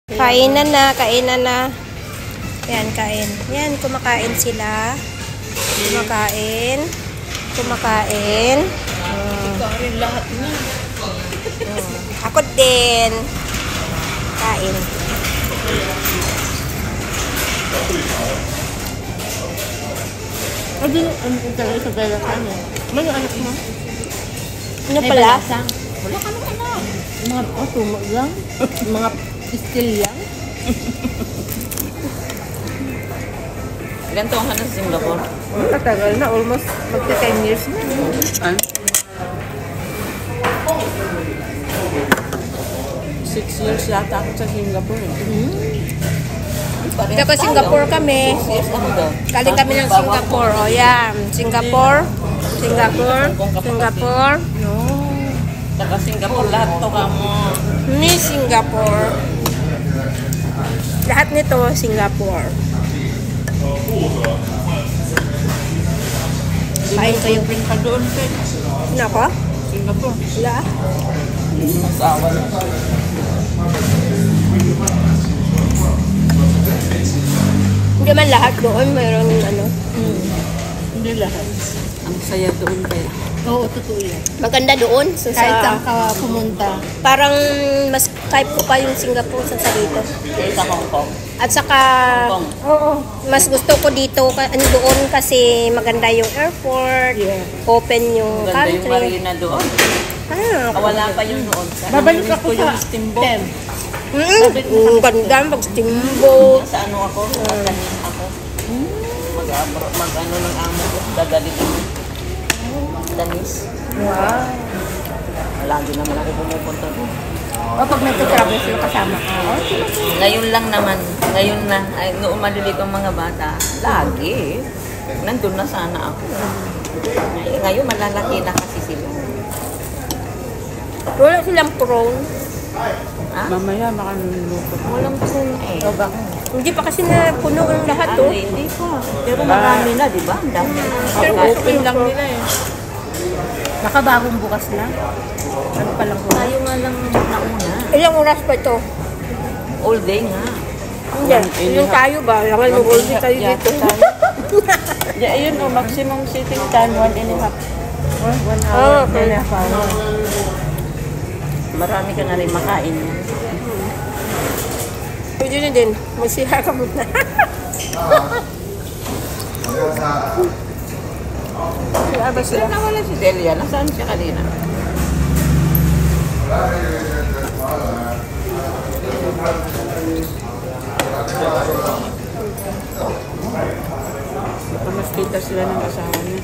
Kainan na, kainan na. Yan, kain. Yan, kumakain sila. Kumakain. Kumakain. Kumakain lahat na. Ako din. Kain. Ano talaga sa bela ka niya? Ano yung anak mo? Ano pala? Wala ka naman anak. Mga tumo lang. Mga pistil lang. Ilan taong ka na sa Singapore? Matagal na. Almost magti 10 years na. Ano? 6 years yata ako sa Singapore. Taga Singapore kami. Yes, ako daw. Galing kami ng Singapore. O yan. Singapore. Singapore. Singapore. No. Taga Singapore lahat to ka mo. Ni Singapore. Lahat nito Singapore. Kain kayo. Bring ka doon, Ted. Nako? Singapore. Wala. Asawa na. Hindi man lahat doon. Mayroon ano. Hindi lahat. Ang saya doon kaya. Oo, totoo yan. Maganda doon. So, Kahit sa, saan ka pumunta. parang mas type ko pa yung Singapore sa dito. Kaya sa Hong Kong. At saka, Hong Kong. oo, mas gusto ko dito, doon kasi maganda yung airport, Yeah. open yung Ganda yung country. marina doon. Ah, Wala pa yung noon. Babalik ako ko yung sa steamboat. Tem. ganda, mag-steamboat. Sa ano ako, magkanin ako. Mag-ano ng amo ko, dadali din. Danis. Wow. Lagi naman ako pumupunta doon. O pag nagka-travel sila kasama ka. Ngayon lang naman, ngayon na, ay, noong maliliit ang mga bata, lagi. Nandun na sana ako. Eh, ngayon malalaki na kasi sila. Wala silang prawn. Ha? Mamaya makanuluto. Walang prune eh. O bakit? Hindi pa kasi na puno ang lahat to. Hindi pa. Pero marami na, di ba? Ang dami na. Pero Open lang nila eh. Baka bagong bukas na. Ano pa lang Tayo nga lang nauna. Ilang oras pa ito? All day nga. Hindi. Yung tayo ba? Langan mo all day tayo dito. Yeah, ayun o, maximum sitting time, 1.5. 1 Ah, hour, okay. 1.5 hour. Marami ka na rin makain. Pwede na din. Masiha ka muna. Wala ba sila? Nawala si Delia. Nasaan siya kanina? Baka mas kita sila ng asawa niya.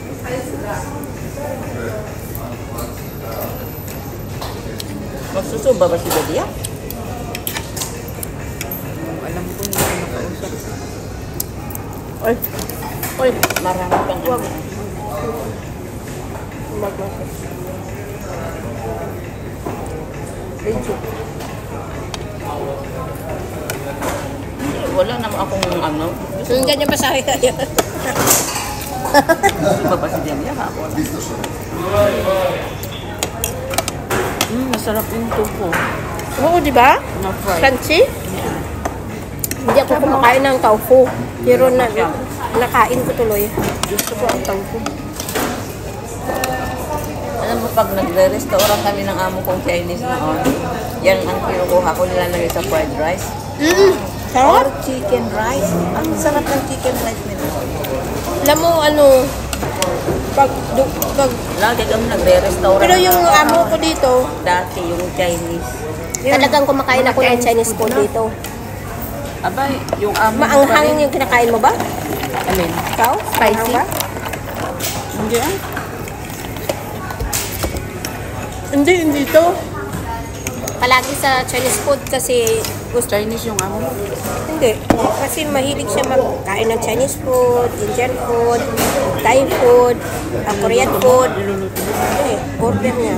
Magsusuba ba si Delia? Alam ko hindi ko nakausap. Oy. Oy. Marami kang Wag. ano. Wala naman akong ano. Yung ganyan pa sa akin kayo. Susuba ba si Delia? Ako na. Masarap yung tupo. Oo, di ba? Na fry. Crunchy? Hindi ako kumakain ng tofu. Pero nakain ko tuloy. Gusto ko ang tofu. Alam mo, pag nagre-restaurant kami ng amo kong Chinese noon, yan ang kinukuha ko nilalagay sa fried rice. Or Sarap. chicken rice. Ang sarap ng chicken rice nila. Alam mo, ano, pag, Lagi kami nagre-restaurant. pero yung amo ko dito, Dati yung Chinese. talagang kumakain ako ng Chinese food dito. Abay, yung amo Maanghang yung kinakain mo ba? Alin? Ikaw? Spicy? Maanghang ba? Hindi ah. Hindi to. Palagi sa Chinese food kasi gusto. Chinese yung amo. Hindi. Kasi mahilig siya magkain ng Chinese food, Indian food, Thai food, Korean food. Eh, order niya.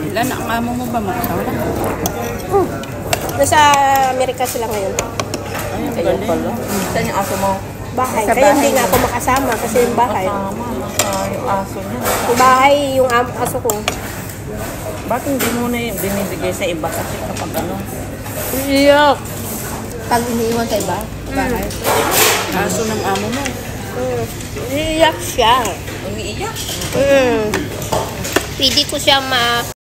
Ilan ang amo mo ba? Mag-asawa na? Nasa Amerika sila ngayon. Ay, ang Kaya galing. pala. Saan yung aso mo? Bahay. Sa Kaya bahay hindi nga niya. ako makasama kasi yung bahay. Tama. Yung aso niya. Yung bahay, yung aso ko. Bakit hindi mo na yung binibigay sa iba kasi kapag ano? Iyak. Pag iniiwan sa iba, bahay. Kaso ng amo mo. Iyak siya. Umiiyak. Pwede ko siya